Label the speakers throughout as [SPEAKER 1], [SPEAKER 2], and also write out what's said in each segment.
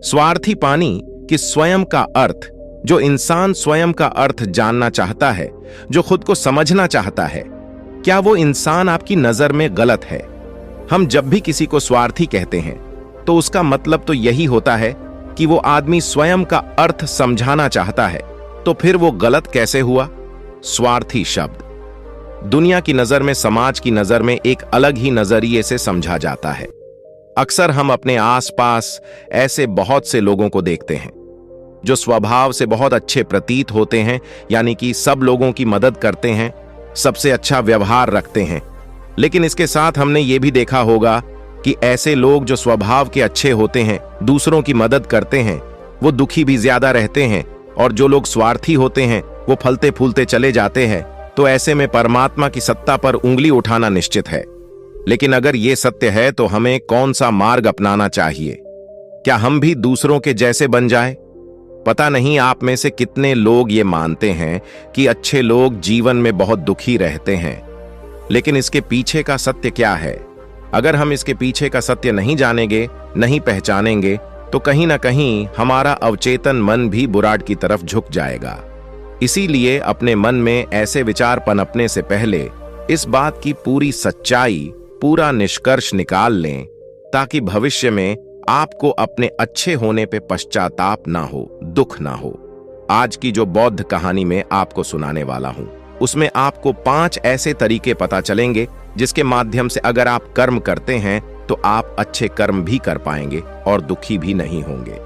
[SPEAKER 1] स्वार्थी पानी कि स्वयं का अर्थ, जो इंसान स्वयं का अर्थ जानना चाहता है, जो खुद को समझना चाहता है, क्या वो इंसान आपकी नजर में गलत है? हम जब भी किसी को स्वार्थी कहते हैं तो उसका मतलब तो यही होता है कि वो आदमी स्वयं का अर्थ समझाना चाहता है। तो फिर वो गलत कैसे हुआ? स्वार्थी शब्द दुनिया की नजर में, समाज की नजर में एक अलग ही नजरिए से समझा जाता है। अक्सर हम अपने आसपास ऐसे बहुत से लोगों को देखते हैं जो स्वभाव से बहुत अच्छे प्रतीत होते हैं, यानी कि सब लोगों की मदद करते हैं, सबसे अच्छा व्यवहार रखते हैं। लेकिन इसके साथ हमने ये भी देखा होगा कि ऐसे लोग जो स्वभाव के अच्छे होते हैं, दूसरों की मदद करते हैं, वो दुखी भी ज्यादा रहते हैं, और जो लोग स्वार्थी होते हैं वो फलते फूलते चले जाते हैं। तो ऐसे में परमात्मा की सत्ता पर उंगली उठाना निश्चित है। लेकिन अगर ये सत्य है तो हमें कौन सा मार्ग अपनाना चाहिए? क्या हम भी दूसरों के जैसे बन जाए? पता नहीं आप में से कितने लोग ये मानते हैं कि अच्छे लोग जीवन में बहुत दुखी रहते हैं, लेकिन इसके पीछे का सत्य क्या है? अगर हम इसके पीछे का सत्य नहीं जानेंगे, नहीं पहचानेंगे, तो कहीं ना कहीं हमारा अवचेतन मन भी बुराड़ की तरफ झुक जाएगा। इसीलिए अपने मन में ऐसे विचार पनपने से पहले इस बात की पूरी सच्चाई, पूरा निष्कर्ष निकाल लें, ताकि भविष्य में आपको अपने अच्छे होने पे पश्चाताप ना हो, दुख ना हो। आज की जो बौद्ध कहानी में आपको सुनाने वाला हूं, उसमें आपको 5 ऐसे तरीके पता चलेंगे जिसके माध्यम से अगर आप कर्म करते हैं तो आप अच्छे कर्म भी कर पाएंगे और दुखी भी नहीं होंगे।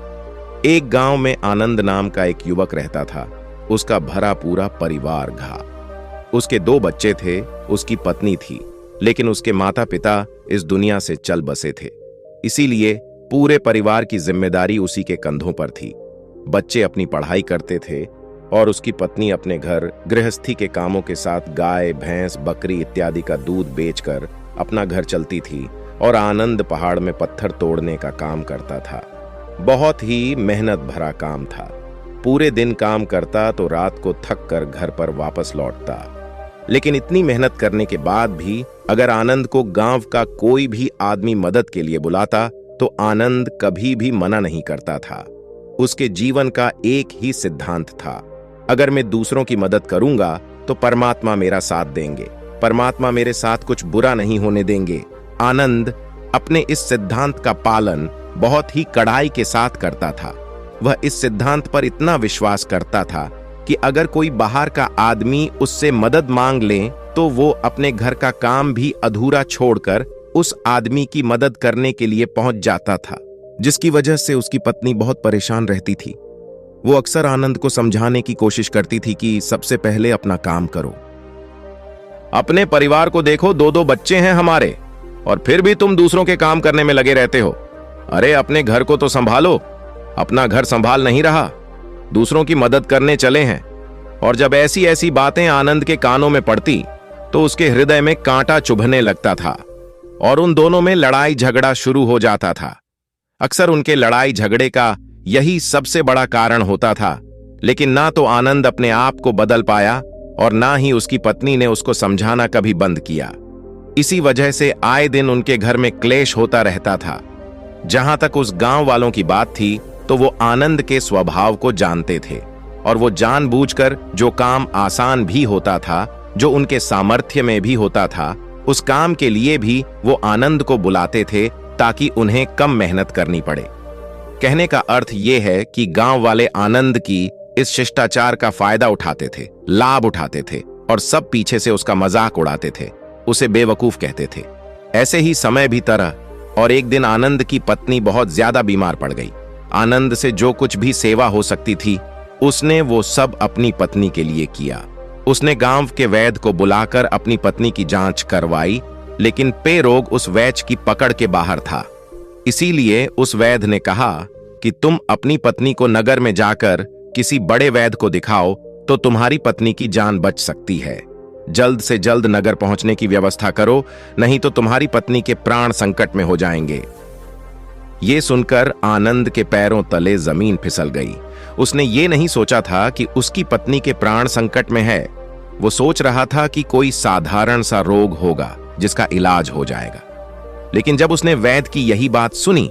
[SPEAKER 1] एक गांव में आनंद नाम का एक युवक रहता था। उसका भरा पूरा परिवार घा। उसके 2 बच्चे थे, उसकी पत्नी थी, लेकिन उसके माता पिता इस दुनिया से चल बसे थे। इसीलिए पूरे परिवार की जिम्मेदारी उसी के कंधों पर थी। बच्चे अपनी पढ़ाई करते थे और उसकी पत्नी अपने घर गृहस्थी के कामों के साथ गाय, भैंस, बकरी इत्यादि का दूध बेचकर अपना घर चलती थी, और आनंद पहाड़ में पत्थर तोड़ने का काम करता था। बहुत ही मेहनत भरा काम था। पूरे दिन काम करता तो रात को थक कर घर पर वापस लौटता। लेकिन इतनी मेहनत करने के बाद भी अगर आनंद को गांव का कोई भी आदमी मदद के लिए बुलाता तो आनंद कभी भी मना नहीं करता था। उसके जीवन का एक ही सिद्धांत था, अगर मैं दूसरों की मदद करूंगा तो परमात्मा मेरा साथ देंगे, परमात्मा मेरे साथ कुछ बुरा नहीं होने देंगे। आनंद अपने इस सिद्धांत का पालन बहुत ही कड़ाई के साथ करता था। वह इस सिद्धांत पर इतना विश्वास करता था कि अगर कोई बाहर का आदमी उससे मदद मांग ले तो वो अपने घर का काम भी अधूरा छोड़कर उस आदमी की मदद करने के लिए पहुंच जाता था, जिसकी वजह से उसकी पत्नी बहुत परेशान रहती थी। वो अक्सर आनंद को समझाने की कोशिश करती थी कि सबसे पहले अपना काम करो। अपने परिवार को देखो, 2-2 बच्चे हैं हमारे, और फिर भी तुम दूसरों के काम करने में लगे रहते हो। अरे अपने घर को तो संभालो। अपना घर संभाल नहीं रहा, दूसरों की मदद करने चले हैं। और जब ऐसी ऐसी बातें आनंद के कानों में पड़ती तो उसके हृदय में कांटा चुभने लगता था और उन दोनों में लड़ाई झगड़ा शुरू हो जाता था। अक्सर उनके लड़ाई झगड़े का यही सबसे बड़ा कारण होता था। लेकिन ना तो आनंद अपने आप को बदल पाया और ना ही उसकी पत्नी ने उसको समझाना कभी बंद किया। इसी वजह से आए दिन उनके घर में क्लेश होता रहता था। जहां तक उस गांव वालों की बात थी तो वो आनंद के स्वभाव को जानते थे, और वो जानबूझकर जो काम आसान भी होता था, जो उनके सामर्थ्य में भी होता था, उस काम के लिए भी वो आनंद को बुलाते थे ताकि उन्हें कम मेहनत करनी पड़े। कहने का अर्थ ये है कि गांव वाले आनंद की इस शिष्टाचार का फायदा उठाते थे, लाभ उठाते थे, और सब पीछे से उसका मजाक उड़ाते थे, उसे बेवकूफ कहते थे। ऐसे ही समय भी तरह, और एक दिन आनंद की पत्नी बहुत ज्यादा बीमार पड़ गई। आनंद से जो कुछ भी सेवा हो सकती थी उसने वो सब अपनी पत्नी के लिए किया। उसने गांव के वैद्य को बुलाकर अपनी पत्नी की जांच करवाई, लेकिन पे रोग उस वैद्य की पकड़ के बाहर था। इसीलिए उस वैद्य ने कहा कि तुम अपनी पत्नी को नगर में जाकर किसी बड़े वैद्य को दिखाओ तो तुम्हारी पत्नी की जान बच सकती है। जल्द से जल्द नगर पहुंचने की व्यवस्था करो, नहीं तो तुम्हारी पत्नी के प्राण संकट में हो जाएंगे। ये सुनकर आनंद के पैरों तले जमीन फिसल गई। उसने ये नहीं सोचा था कि उसकी पत्नी के प्राण संकट में है। वो सोच रहा था कि कोई साधारण सा रोग होगा जिसका इलाज हो जाएगा। लेकिन जब उसने वैद्य की यही बात सुनी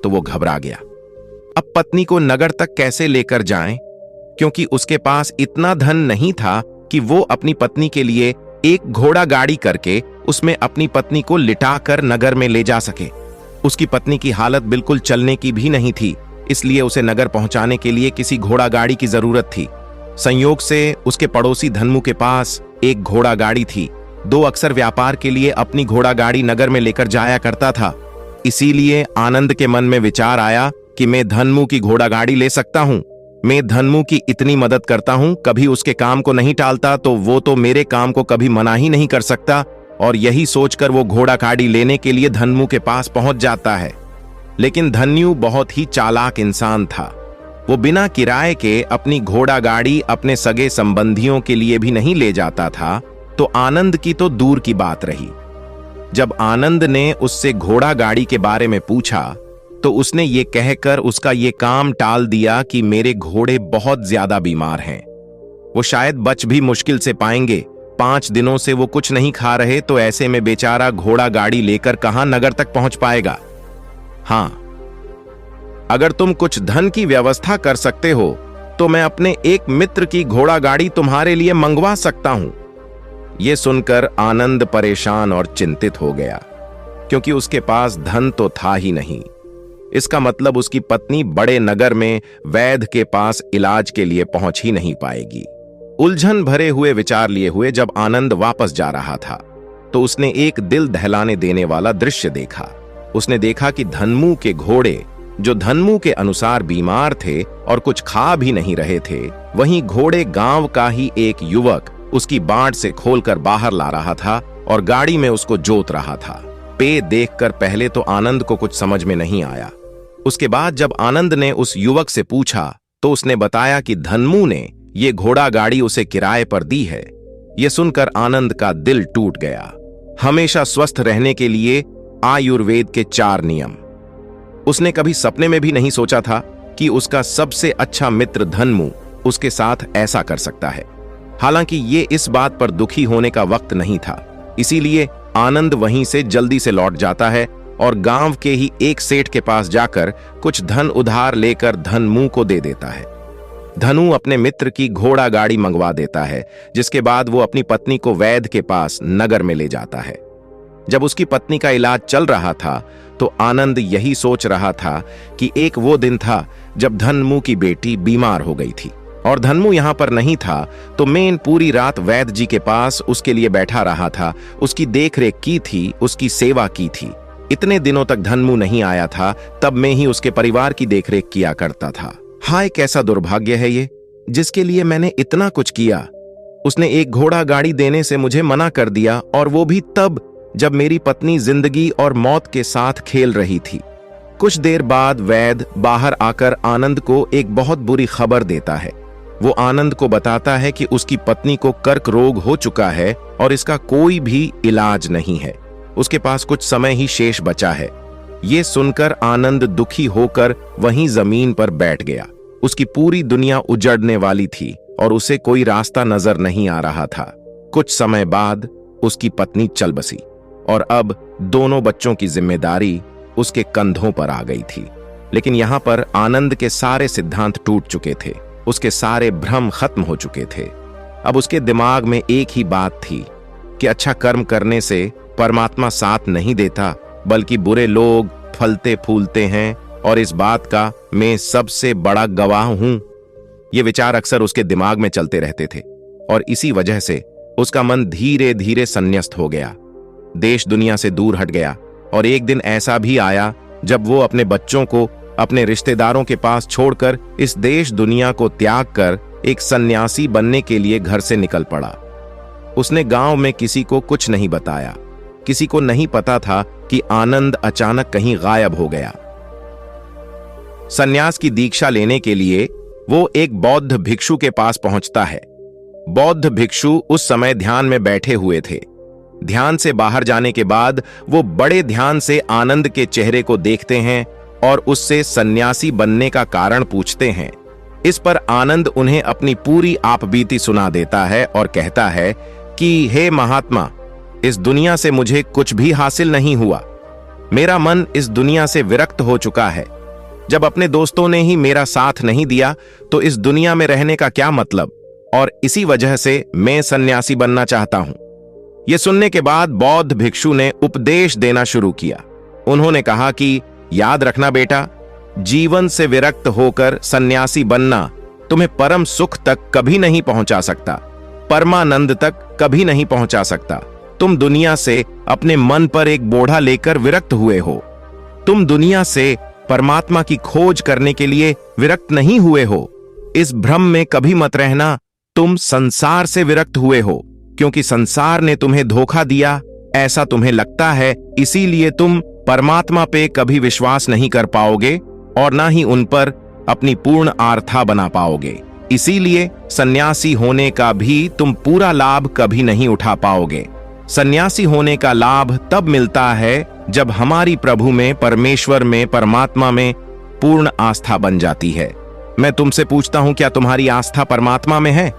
[SPEAKER 1] तो वो घबरा गया। अब पत्नी को नगर तक कैसे लेकर जाएं? क्योंकि उसके पास इतना धन नहीं था कि वो अपनी पत्नी के लिए एक घोड़ा गाड़ी करके उसमें अपनी पत्नी को लिटाकर नगर में ले जा सके। उसकी पत्नी की हालत बिल्कुल चलने की भी नहीं थी, इसलिए उसे नगर पहुंचाने के लिए किसी घोड़ा गाड़ी की जरूरत थी। संयोग से उसके पड़ोसी धन्मू के पास एक घोड़ा गाड़ी थी। दो अक्सर व्यापार के लिए अपनी घोड़ा गाड़ी नगर में लेकर जाया करता था। इसीलिए आनंद के मन में विचार आया कि मैं धन्मू की घोड़ा गाड़ी ले सकता हूं। मैं धन्मू की इतनी मदद करता हूं, कभी उसके काम को नहीं टालता, तो वो तो मेरे काम को कभी मना ही नहीं कर सकता। और यही सोचकर वो घोड़ा गाड़ी लेने के लिए धन्मू के पास पहुंच जाता है। लेकिन धन्यू बहुत ही चालाक इंसान था। वो बिना किराए के अपनी घोड़ा गाड़ी अपने सगे संबंधियों के लिए भी नहीं ले जाता था, तो आनंद की तो दूर की बात रही। जब आनंद ने उससे घोड़ा गाड़ी के बारे में पूछा तो उसने ये कहकर उसका ये काम टाल दिया कि मेरे घोड़े बहुत ज्यादा बीमार हैं, वो शायद बच भी मुश्किल से पाएंगे। 5 दिनों से वो कुछ नहीं खा रहे, तो ऐसे में बेचारा घोड़ा गाड़ी लेकर कहां नगर तक पहुंच पाएगा। हां, अगर तुम कुछ धन की व्यवस्था कर सकते हो तो मैं अपने एक मित्र की घोड़ा गाड़ी तुम्हारे लिए मंगवा सकता हूं। यह सुनकर आनंद परेशान और चिंतित हो गया, क्योंकि उसके पास धन तो था ही नहीं। इसका मतलब उसकी पत्नी बड़े नगर में वैद्य के पास इलाज के लिए पहुंच ही नहीं पाएगी। उलझन भरे हुए विचार लिए हुए जब आनंद वापस जा रहा था तो उसने एक दिल दहलाने देने वाला दृश्य देखा। उसने देखा कि धन्मू के घोड़े, जो धन्मू के अनुसार बीमार थे और कुछ खा भी नहीं रहे थे, वहीं घोड़े गांव का ही एक युवक उसकी बांट से खोलकर बाहर ला रहा था और गाड़ी में उसको जोत रहा था। पे देखकर पहले तो आनंद को कुछ समझ में नहीं आया। उसके बाद जब आनंद ने उस युवक से पूछा तो उसने बताया कि धन्मू ने ये घोड़ा गाड़ी उसे किराए पर दी है। यह सुनकर आनंद का दिल टूट गया। हमेशा स्वस्थ रहने के लिए आयुर्वेद के 4 नियम। उसने कभी सपने में भी नहीं सोचा था कि उसका सबसे अच्छा मित्र धन्मू उसके साथ ऐसा कर सकता है। हालांकि ये इस बात पर दुखी होने का वक्त नहीं था, इसीलिए आनंद वहीं से जल्दी से लौट जाता है और गांव के ही एक सेठ के पास जाकर कुछ धन उधार लेकर धन्मू को दे देता है। धनु अपने मित्र की घोड़ा गाड़ी मंगवा देता है, जिसके बाद वो अपनी पत्नी को वैद्य के पास नगर में ले जाता है। जब उसकी पत्नी का इलाज चल रहा था तो आनंद यही सोच रहा था कि एक वो दिन था जब धन्मू की बेटी बीमार हो गई थी और धन्मू यहां पर नहीं था, तो मैं पूरी रात वैद्य जी के पास उसके लिए बैठा रहा था, उसकी देखरेख की थी, उसकी सेवा की थी। इतने दिनों तक धन्मू नहीं आया था, तब मैं ही उसके परिवार की देखरेख किया करता था। हाय, कैसा दुर्भाग्य है ये, जिसके लिए मैंने इतना कुछ किया। उसने एक घोड़ा गाड़ी देने से मुझे मना कर दिया, और वो भी तब जब मेरी पत्नी जिंदगी और मौत के साथ खेल रही थी। कुछ देर बाद वैद्य बाहर आकर आनंद को एक बहुत बुरी खबर देता है। वो आनंद को बताता है कि उसकी पत्नी को कर्क रोग हो चुका है और इसका कोई भी इलाज नहीं है। उसके पास कुछ समय ही शेष बचा है। ये सुनकर आनंद दुखी होकर वहीं जमीन पर बैठ गया। उसकी पूरी दुनिया उजड़ने वाली थी और उसे कोई रास्ता नजर नहीं आ रहा था। कुछ समय बाद उसकी पत्नी चल बसी और अब दोनों बच्चों की जिम्मेदारी उसके कंधों पर आ गई थी। लेकिन यहां पर आनंद के सारे सिद्धांत टूट चुके थे, उसके सारे भ्रम खत्म हो चुके थे। अब उसके दिमाग में एक ही बात थी कि अच्छा कर्म करने से परमात्मा साथ नहीं देता, बल्कि बुरे लोग फलते फूलते हैं, और इस बात का मैं सबसे बड़ा गवाह हूं। ये विचार अक्सर उसके दिमाग में चलते रहते थे और इसी वजह से उसका मन धीरे धीरे संन्यस्त हो गया, देश दुनिया से दूर हट गया। और एक दिन ऐसा भी आया जब वो अपने बच्चों को अपने रिश्तेदारों के पास छोड़कर इस देश दुनिया को त्याग कर एक सन्यासी बनने के लिए घर से निकल पड़ा। उसने गांव में किसी को कुछ नहीं बताया। किसी को नहीं पता था कि आनंद अचानक कहीं गायब हो गया। सन्यास की दीक्षा लेने के लिए वो एक बौद्ध भिक्षु के पास पहुंचता है। बौद्ध भिक्षु उस समय ध्यान में बैठे हुए थे। ध्यान से बाहर जाने के बाद वो बड़े ध्यान से आनंद के चेहरे को देखते हैं और उससे सन्यासी बनने का कारण पूछते हैं। इस पर आनंद उन्हें अपनी पूरी आपबीती सुना देता है और कहता है कि हे महात्मा, इस दुनिया से मुझे कुछ भी हासिल नहीं हुआ। मेरा मन इस दुनिया से विरक्त हो चुका है। जब अपने दोस्तों ने ही मेरा साथ नहीं दिया तो इस दुनिया में रहने का क्या मतलब, और इसी वजह से मैं सन्यासी बनना चाहता हूं। यह सुनने के बाद बौद्ध भिक्षु ने उपदेश देना शुरू किया। उन्होंने कहा कि याद रखना बेटा, जीवन से विरक्त होकर सन्यासी बनना तुम्हें परम सुख तक कभी नहीं पहुंचा सकता, परमानंद तक कभी नहीं पहुंचा सकता। तुम दुनिया से अपने मन पर एक बोझा लेकर विरक्त हुए हो। तुम दुनिया से परमात्मा की खोज करने के लिए विरक्त नहीं हुए हो। इस भ्रम में कभी मत रहना तुम संसार से विरक्त हुए हो, क्योंकि संसार ने तुम्हें धोखा दिया, ऐसा तुम्हें लगता है, इसीलिए तुम परमात्मा पे कभी विश्वास नहीं कर पाओगे और ना ही उन पर अपनी पूर्ण आस्था बना पाओगे। इसीलिए सन्यासी होने का भी तुम पूरा लाभ कभी नहीं उठा पाओगे। सन्यासी होने का लाभ तब मिलता है जब हमारी प्रभु में, परमेश्वर में, परमात्मा में पूर्ण आस्था बन जाती है। मैं तुमसे पूछता हूं, क्या तुम्हारी आस्था परमात्मा में है?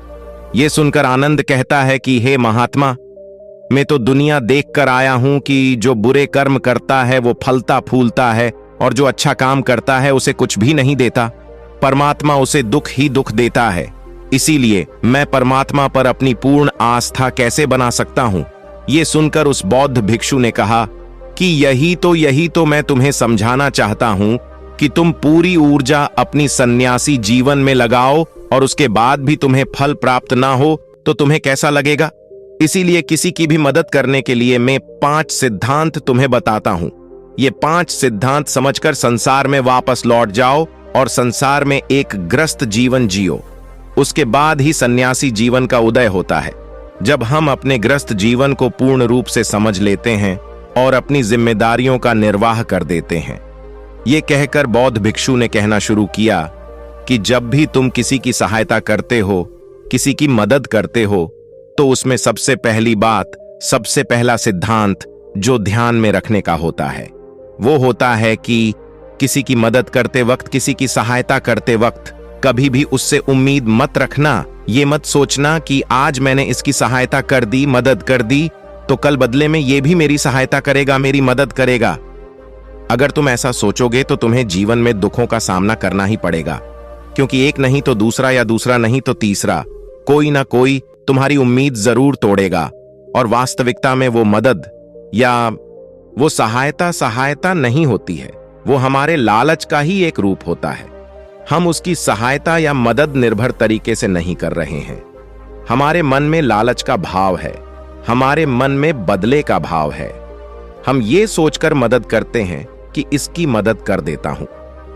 [SPEAKER 1] यह सुनकर आनंद कहता है कि हे महात्मा, मैं तो दुनिया देखकर आया हूं कि जो बुरे कर्म करता है वो फलता फूलता है, और जो अच्छा काम करता है उसे कुछ भी नहीं देता। परमात्मा उसे दुख ही दुख देता है। इसीलिए मैं परमात्मा पर अपनी पूर्ण आस्था कैसे बना सकता हूं? यह सुनकर उस बौद्ध भिक्षु ने कहा कि यही तो मैं तुम्हें समझाना चाहता हूं कि तुम पूरी ऊर्जा अपनी सन्यासी जीवन में लगाओ और उसके बाद भी तुम्हें फल प्राप्त ना हो तो तुम्हें कैसा लगेगा। इसीलिए किसी की भी मदद करने के लिए मैं 5 सिद्धांत तुम्हें बताता हूं। ये 5 सिद्धांत समझकर संसार में वापस लौट जाओ और संसार में एक ग्रस्त जीवन जियो। उसके बाद ही सन्यासी जीवन का उदय होता है। जब हम अपने ग्रस्त जीवन को पूर्ण रूप से समझ लेते हैं और अपनी जिम्मेदारियों का निर्वाह कर देते हैं। ये कहकर बौद्ध भिक्षु ने कहना शुरू किया कि जब भी तुम किसी की सहायता करते हो, किसी की मदद करते हो, तो उसमें सबसे पहली बात, सबसे पहला सिद्धांत जो ध्यान में रखने का होता है वो होता है कि किसी की मदद करते वक्त, किसी की सहायता करते वक्त कभी भी उससे उम्मीद मत रखना। ये मत सोचना कि आज मैंने इसकी सहायता कर दी, मदद कर दी, तो कल बदले में ये भी मेरी सहायता करेगा, मेरी मदद करेगा। अगर तुम ऐसा सोचोगे तो तुम्हें जीवन में दुखों का सामना करना ही पड़ेगा, क्योंकि एक नहीं तो दूसरा, या दूसरा नहीं तो तीसरा, कोई ना कोई तुम्हारी उम्मीद जरूर तोड़ेगा। और वास्तविकता में वो मदद या वो सहायता नहीं होती है, वो हमारे लालच का ही एक रूप होता है। हम उसकी सहायता या मदद निर्भर तरीके से नहीं कर रहे हैं। हमारे मन में लालच का भाव है, हमारे मन में बदले का भाव है। हम ये सोचकर मदद करते हैं कि इसकी मदद कर देता हूं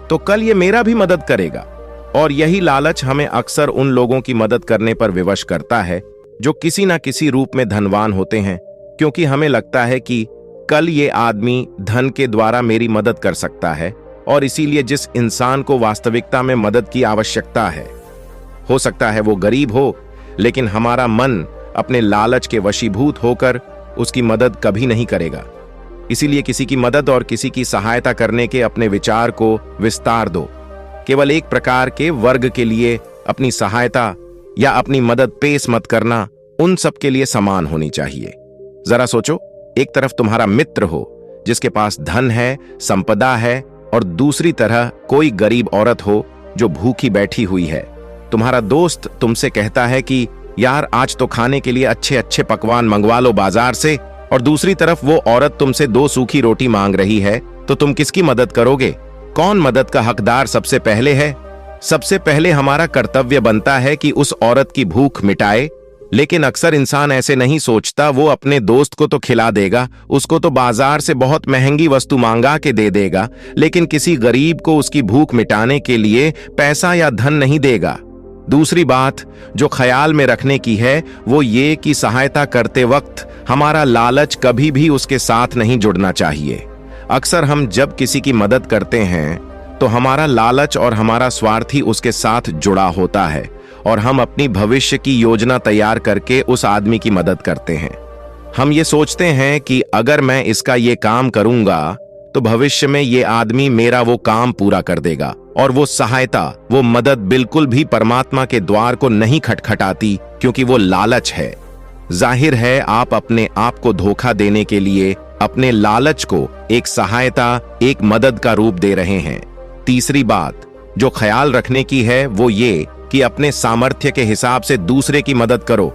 [SPEAKER 1] तो कल ये मेरा भी मदद करेगा, और यही लालच हमें अक्सर उन लोगों की मदद करने पर विवश करता है जो किसी ना किसी रूप में धनवान होते हैं, क्योंकि हमें लगता है कि कल ये आदमी धन के द्वारा मेरी मदद कर सकता है, और इसीलिए जिस इंसान को वास्तविकता में मदद की आवश्यकता है, हो सकता है वो गरीब हो, लेकिन हमारा मन अपने लालच के वशीभूत होकर उसकी मदद कभी नहीं करेगा। इसीलिए किसी की मदद और किसी की सहायता करने के अपने विचार को विस्तार दो। केवल एक प्रकार के वर्ग के लिए अपनी सहायता या अपनी मदद पेश मत करना, उन सब के लिए समान होनी चाहिए। जरा सोचो, एक तरफ तुम्हारा मित्र हो जिसके पास धन है, संपदा है, और दूसरी तरह कोई गरीब औरत हो जो भूखी बैठी हुई है। तुम्हारा दोस्त तुमसे कहता है कि यार आज तो खाने के लिए अच्छे अच्छे पकवान मंगवा लो बाजार से, और दूसरी तरफ वो औरत तुमसे 2 सूखी रोटी मांग रही है, तो तुम किसकी मदद करोगे? कौन मदद का हकदार सबसे पहले है? सबसे पहले हमारा कर्तव्य बनता है कि उस औरत की भूख मिटाए, लेकिन अक्सर इंसान ऐसे नहीं सोचता। वो अपने दोस्त को तो खिला देगा, उसको तो बाजार से बहुत महंगी वस्तु मांगा के दे देगा, लेकिन किसी गरीब को उसकी भूख मिटाने के लिए पैसा या धन नहीं देगा। दूसरी बात जो ख्याल में रखने की है वो ये कि सहायता करते वक्त हमारा लालच कभी भी उसके साथ नहीं जुड़ना चाहिए। अक्सर हम जब किसी की मदद करते हैं तो हमारा लालच और हमारा स्वार्थ ही उसके साथ जुड़ा होता है, और हम अपनी भविष्य की योजना तैयार करके उस आदमी की मदद करते हैं। हम ये सोचते हैं कि अगर मैं इसका ये काम करूंगा तो भविष्य में ये आदमी मेरा वो काम पूरा कर देगा, और वो सहायता, वो मदद बिल्कुल भी परमात्मा के द्वार को नहीं खटखटाती, क्योंकि वो लालच है। जाहिर है आप अपने आप को धोखा देने के लिए अपने लालच को एक सहायता, एक मदद का रूप दे रहे हैं। तीसरी बात जो ख्याल रखने की है वो ये कि अपने सामर्थ्य के हिसाब से दूसरे की मदद करो।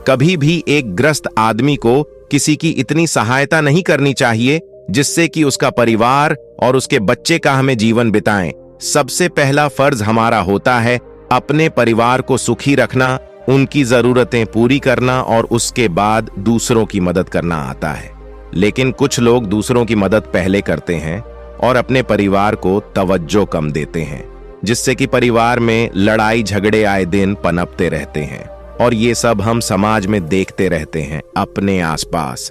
[SPEAKER 1] कभी भी एक ग्रस्त आदमी को किसी की इतनी सहायता नहीं करनी चाहिए जिससे कि उसका परिवार और उसके बच्चे का हमें जीवन बिताएं। सबसे पहला फर्ज हमारा होता है अपने परिवार को सुखी रखना, उनकी जरूरतें पूरी करना और उसके बाद दूसरों की मदद करना आता है। लेकिन कुछ लोग दूसरों की मदद पहले करते हैं और अपने परिवार को तवज्जो कम देते हैं, जिससे कि परिवार में लड़ाई झगड़े आए दिन पनपते रहते हैं। और ये सब हम समाज में देखते रहते हैं अपने आसपास।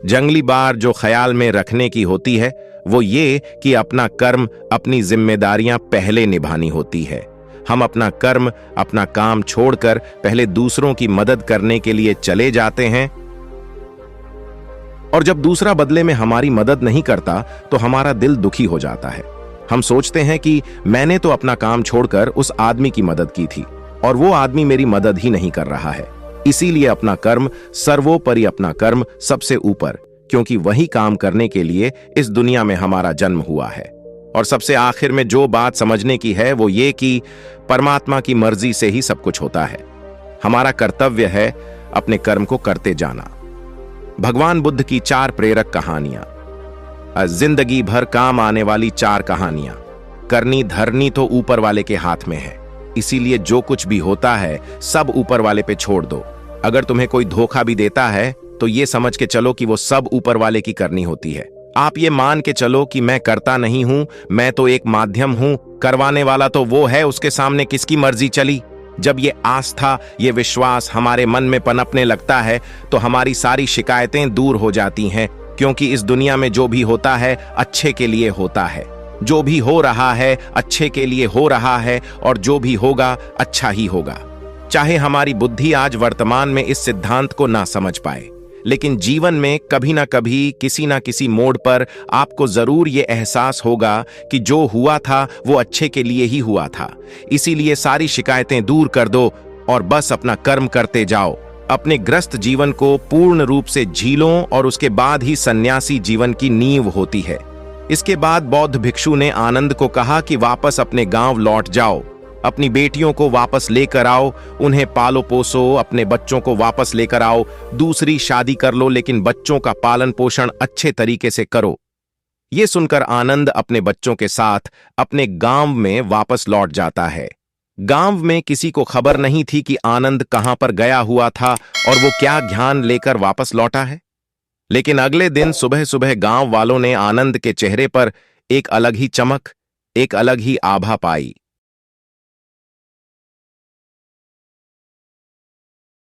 [SPEAKER 1] जंगली बार जो ख्याल में रखने की होती है वो ये कि अपना कर्म, अपनी जिम्मेदारियां पहले निभानी होती है। हम अपना कर्म, अपना काम छोड़कर पहले दूसरों की मदद करने के लिए चले जाते हैं, और जब दूसरा बदले में हमारी मदद नहीं करता तो हमारा दिल दुखी हो जाता है। हम सोचते हैं कि मैंने तो अपना काम छोड़कर उस आदमी की मदद की थी और वो आदमी मेरी मदद ही नहीं कर रहा है। इसीलिए अपना कर्म सर्वोपरि, अपना कर्म सबसे ऊपर, क्योंकि वही काम करने के लिए इस दुनिया में हमारा जन्म हुआ है। और सबसे आखिर में जो बात समझने की है वो ये कि परमात्मा की मर्जी से ही सब कुछ होता है। हमारा कर्तव्य है अपने कर्म को करते जाना। भगवान बुद्ध की 4 प्रेरक कहानियां, जिंदगी भर काम आने वाली 4 कहानियां। करनी धरनी तो ऊपर वाले के हाथ में है, इसीलिए जो कुछ भी होता है सब ऊपर वाले पे छोड़ दो। अगर तुम्हें कोई धोखा भी देता है तो ये समझ के चलो कि वो सब ऊपर वाले की करनी होती है। आप ये मान के चलो कि मैं करता नहीं हूं, मैं तो एक माध्यम हूं, करवाने वाला तो वो है, उसके सामने किसकी मर्जी चली। जब ये आस्था, ये विश्वास हमारे मन में पनपने लगता है तो हमारी सारी शिकायतें दूर हो जाती हैं, क्योंकि इस दुनिया में जो भी होता है अच्छे के लिए होता है। जो भी हो रहा है अच्छे के लिए हो रहा है और जो भी होगा अच्छा ही होगा। चाहे हमारी बुद्धि आज वर्तमान में इस सिद्धांत को ना समझ पाए, लेकिन जीवन में कभी ना कभी किसी ना किसी मोड़ पर आपको जरूर ये एहसास होगा कि जो हुआ था वो अच्छे के लिए ही हुआ था। इसीलिए सारी शिकायतें दूर कर दो और बस अपना कर्म करते जाओ। अपने ग्रस्त जीवन को पूर्ण रूप से झीलो और उसके बाद ही सन्यासी जीवन की नींव होती है। इसके बाद बौद्ध भिक्षु ने आनंद को कहा कि वापस अपने गांव लौट जाओ, अपनी बेटियों को वापस लेकर आओ, उन्हें पालो पोसो, अपने बच्चों को वापस लेकर आओ, दूसरी शादी कर लो, लेकिन बच्चों का पालन पोषण अच्छे तरीके से करो। ये सुनकर आनंद अपने बच्चों के साथ अपने गांव में वापस लौट जाता है। गांव में किसी को खबर नहीं थी कि आनंद कहां पर गया हुआ था और वो क्या ज्ञान लेकर वापस लौटा है। लेकिन अगले दिन सुबह सुबह गांव वालों ने आनंद के चेहरे पर एक अलग ही चमक, एक अलग ही आभा पाई।